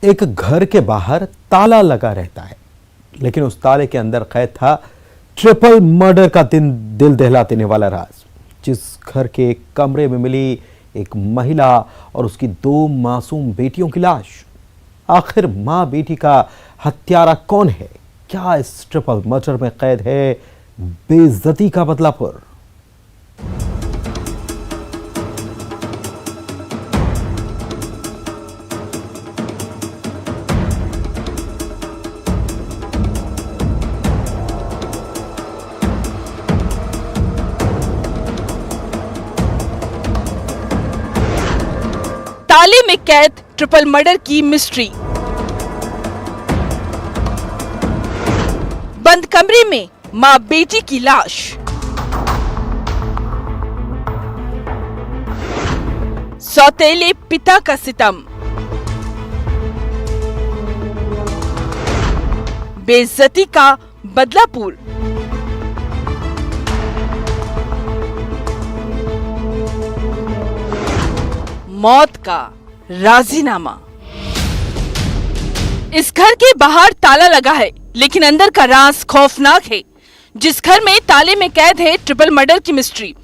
एक घर के बाहर ताला लगा रहता है, लेकिन उस ताले के अंदर कैद था ट्रिपल मर्डर का दिल दहला देने वाला राज। जिस घर के एक कमरे में मिली एक महिला और उसकी 2 मासूम बेटियों की लाश। आखिर मां बेटी का हत्यारा कौन है? क्या इस ट्रिपल मर्डर में कैद है बेइज्जती का बदलापुर? ताले में कैद ट्रिपल मर्डर की मिस्ट्री। बंद कमरे में मां बेटी की लाश। सौतेले पिता का सितम। बेइज्जती का बदलापुर। मौत का राजीनामा। इस घर के बाहर ताला लगा है, लेकिन अंदर का राज खौफनाक है। जिस घर में ताले में कैद है ट्रिपल मर्डर की मिस्ट्री।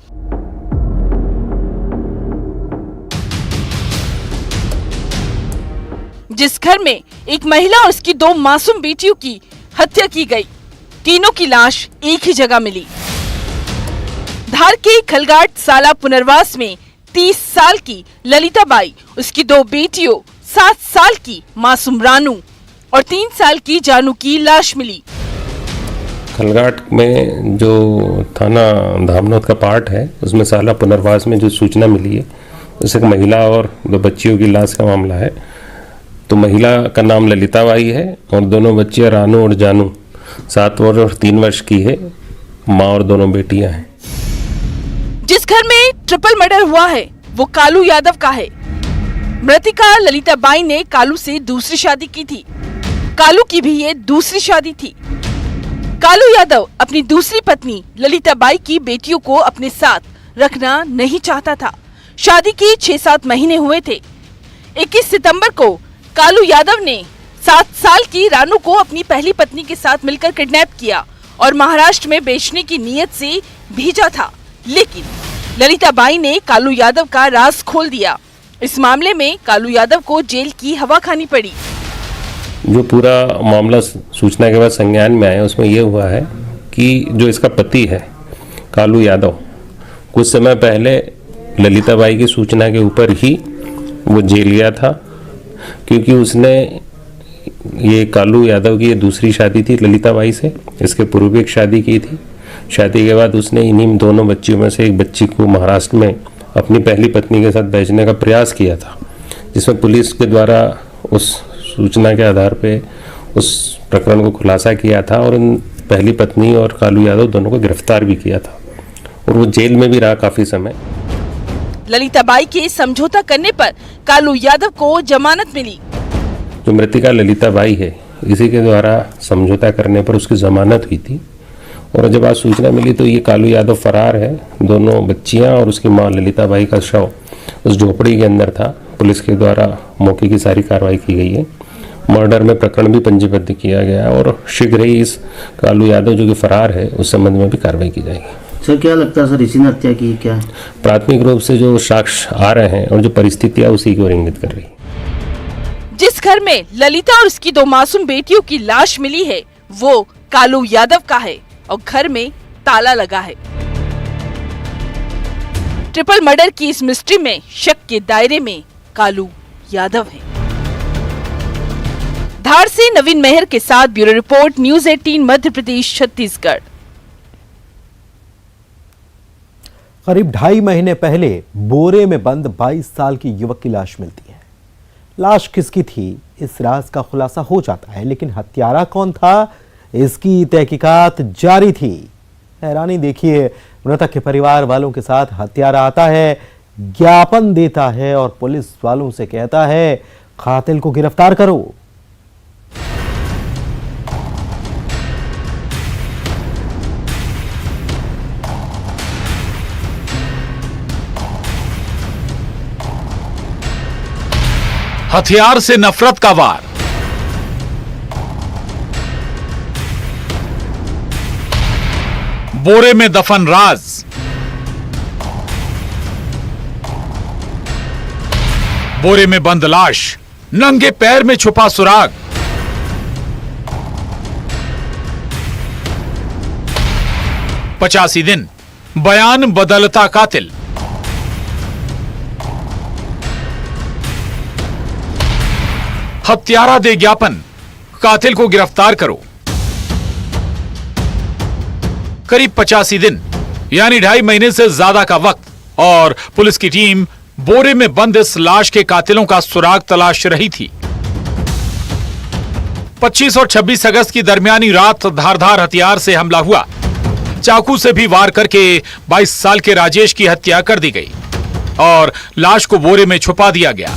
जिस घर में एक महिला और उसकी 2 मासूम बेटियों की हत्या की गई। तीनों की लाश एक ही जगह मिली। धार के खलगाट साला पुनर्वास में 30 साल की ललिता बाई, उसकी 2 बेटियों 7 साल की मासूम रानू और 3 साल की जानू की लाश मिली। खलगाट में जो थाना धामनोद का पार्ट है, उसमें साला पुनर्वास में जो सूचना मिली है, उससे एक महिला और 2 बच्चियों की लाश का मामला है। तो महिला का नाम ललिता बाई है और दोनों बच्चियां रानू और जानू 7 वर्ष और 3 वर्ष की है। माँ और दोनों बेटियां हैं। जिस घर में ट्रिपल मर्डर हुआ है वो कालू यादव का है। मृतिका ललिता बाई ने कालू से दूसरी शादी की थी। कालू की भी ये दूसरी शादी थी। कालू यादव अपनी दूसरी पत्नी ललिता बाई की बेटियों को अपने साथ रखना नहीं चाहता था। शादी के 6-7 महीने हुए थे। 21 सितंबर को कालू यादव ने 7 साल की रानू को अपनी पहली पत्नी के साथ मिलकर किडनैप किया और महाराष्ट्र में बेचने की नीयत से भेजा था। लेकिन ललिता बाई ने कालू यादव का राज खोल दिया। इस मामले में कालू यादव को जेल की हवा खानी पड़ी। जो पूरा मामला सूचना के बाद संज्ञान में आया, उसमें यह हुआ है कि जो इसका पति है कालू यादव, कुछ समय पहले ललिता बाई की सूचना के ऊपर ही वो जेल गया था, क्योंकि उसने ये कालू यादव की ये दूसरी शादी थी ललिता बाई से। इसके पूर्व भी एक शादी की थी। शादी के बाद उसने इन्हीं दोनों बच्चियों में से एक बच्ची को महाराष्ट्र में अपनी पहली पत्नी के साथ भेजने का प्रयास किया था, जिसमें पुलिस के द्वारा उस सूचना के आधार पे उस प्रकरण को खुलासा किया था और उन पहली पत्नी और कालू यादव दोनों को गिरफ्तार भी किया था और वो जेल में भी रहा काफी समय। ललिता बाई के समझौता करने पर कालू यादव को जमानत मिली। जो मृतिका ललिता बाई है, इसी के द्वारा समझौता करने पर उसकी जमानत हुई थी। और जब आज सूचना मिली तो ये कालू यादव फरार है। दोनों बच्चियां और उसकी मां ललिता बाई का शव उस झोपड़ी के अंदर था। पुलिस के द्वारा मौके की सारी कार्रवाई की गई है। मर्डर में प्रकरण भी पंजीबद्ध किया गया है और शीघ्र ही इस कालू यादव जो कि फरार है उस संबंध में भी कार्रवाई की जाएगी। सर, क्या लगता है सर, इसी ने हत्या की क्या? प्राथमिक रूप से जो साक्ष्य आ रहे हैं और जो परिस्थितियां उसी की ओर इंगित कर रही है। जिस घर में ललिता और उसकी 2 मासूम बेटियों की लाश मिली है वो कालू यादव का है और घर में ताला लगा है। ट्रिपल मर्डर की इस मिस्ट्री में शक के दायरे में कालू यादव है। धार से नवीन मेहर के साथ bureau report, news 18 Madhya Pradesh Chhattisgarh. करीब 2.5 महीने पहले बोरे में बंद 22 साल की युवक की लाश मिलती है। लाश किसकी थी, इस राज का खुलासा हो जाता है, लेकिन हत्यारा कौन था, इसकी तहकीकात जारी थी। हैरानी देखिए, मृतक के परिवार वालों के साथ हत्यारा आता है, ज्ञापन देता है और पुलिस वालों से कहता है कातिल को गिरफ्तार करो। हथियार से नफरत का वार, बोरे में दफन राज। बोरे में बंद लाश, नंगे पैर में छुपा सुराग। पचासी दिन बयान बदलता कातिल। हत्यारा दे ज्ञापन, कातिल को गिरफ्तार करो। करीब 85 दिन यानी 2.5 महीने से ज्यादा का वक्त और पुलिस की टीम बोरे में बंद इस लाश के कातिलों का सुराग तलाश रही थी। 25 और 26 अगस्त की दरमियानी रात धारदार हथियार से हमला हुआ। चाकू से भी वार करके 22 साल के राजेश की हत्या कर दी गई और लाश को बोरे में छुपा दिया गया।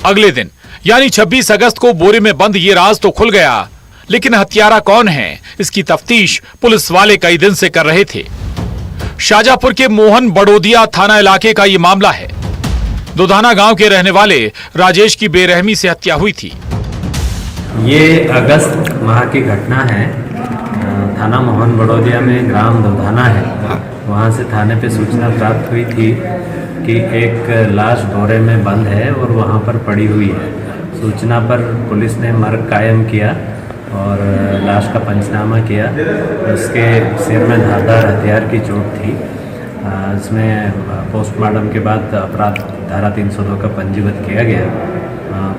अगले दिन यानी 26 अगस्त को बोरे में बंद ये राज तो खुल गया, लेकिन हत्यारा कौन है इसकी तफ्तीश पुलिस वाले कई दिन से कर रहे थे। शाजापुर के मोहन बड़ोदिया थाना इलाके का ये मामला है। दुधाना गांव के रहने वाले राजेश की बेरहमी से हत्या हुई थी। ये अगस्त माह की घटना है। थाना मोहन बड़ोदिया में ग्राम दुधाना है। वहाँ से थाने पे सूचना प्राप्त हुई थी कि एक लाश बोरे में बंद है और वहाँ पर पड़ी हुई है। सूचना पर पुलिस ने मर्ग कायम किया और लाश का पंचनामा किया। उसके सिर में धारदार हथियार की चोट थी। इसमें पोस्टमार्टम के बाद अपराध धारा 302 का पंजीबद्ध किया गया।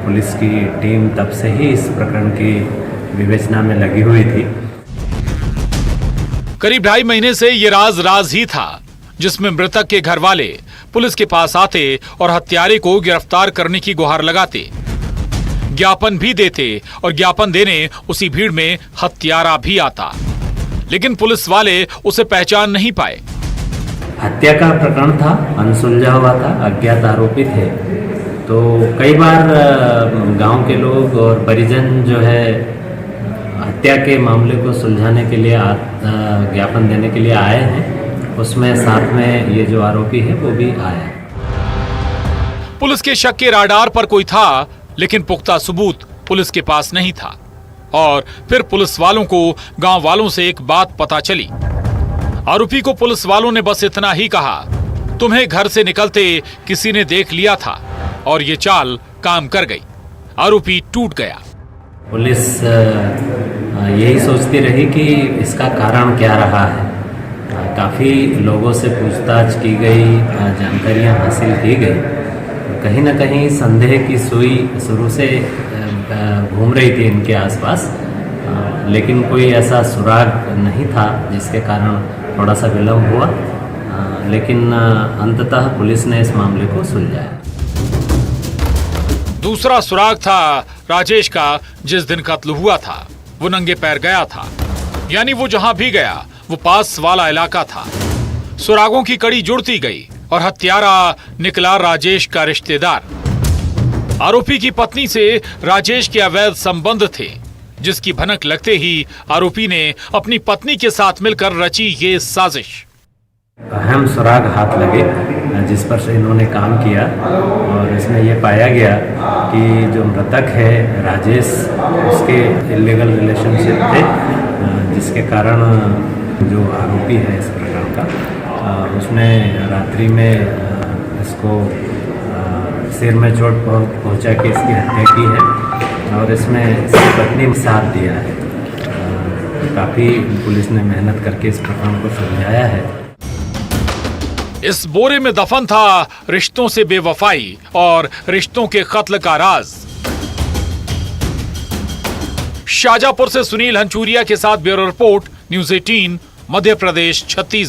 पुलिस की टीम तब से ही इस प्रकरण की विवेचना में लगी हुई थी। करीब 2.5 महीने से ये राज ही था, जिसमें मृतक के घर वाले पुलिस के पास आते और हत्यारे को गिरफ्तार करने की गुहार लगाते, ज्ञापन भी देते और ज्ञापन देने उसी भीड़ में हत्यारा भी आता, लेकिन पुलिस वाले उसे पहचान नहीं पाए। हत्या का प्रकरण था, अनसुलझा हुआ था, अज्ञात आरोपी थे। तो कई बार गांव के लोग और परिजन जो है हत्या के मामले को सुलझाने के लिए ज्ञापन देने के लिए आए हैं। उसमें साथ में ये जो आरोपी है वो भी आया। पुलिस के शक के राडार पर कोई था, लेकिन पुख्ता सबूत पुलिस के पास नहीं था। और फिर पुलिस वालों को गांव वालों से एक बात पता चली। आरोपी को पुलिस वालों ने बस इतना ही कहा, तुम्हें घर से निकलते किसी ने देख लिया था, और ये चाल काम कर गई। आरोपी टूट गया। पुलिस यही सोचती रही कि इसका कारण क्या रहा है। काफ़ी लोगों से पूछताछ की गई, जानकारियां हासिल की गई। कहीं ना कहीं संदेह की सुई शुरू से घूम रही थी इनके आसपास, लेकिन कोई ऐसा सुराग नहीं था जिसके कारण थोड़ा सा विलम्ब हुआ। लेकिन अंततः पुलिस ने इस मामले को सुलझाया। दूसरा सुराग था राजेश का। जिस दिन कत्ल हुआ था वो नंगे पैर गया था, यानी वो जहां भी गया वो पास वाला इलाका था। सुरागों की कड़ी जुड़ती गई और हत्यारा निकला राजेश का रिश्तेदार। आरोपी की पत्नी से राजेश के अवैध संबंध थे, जिसकी भनक लगते ही आरोपी ने अपनी पत्नी के साथ मिलकर रची ये साजिश। अहम सुराग हाथ लगे जिस पर से इन्होंने काम किया और इसमें यह पाया गया कि जो मृतक है राजेश, उसके इलीगल रिलेशनशिप थे, जिसके कारण जो आरोपी है इस प्रकरण का, उसने रात्रि में इसको सिर में चोट पहुंचा के इसकी हत्या की है और इसमें इसकी पत्नी ने साथ दिया है। काफ़ी पुलिस ने मेहनत करके इस प्रकरण को सुलझाया है। इस बोरे में दफन था रिश्तों से बेवफाई और रिश्तों के कत्ल का राज। शाजापुर से सुनील हंचूरिया के साथ bureau report, news 18, Madhya Pradesh, Chhattisgarh.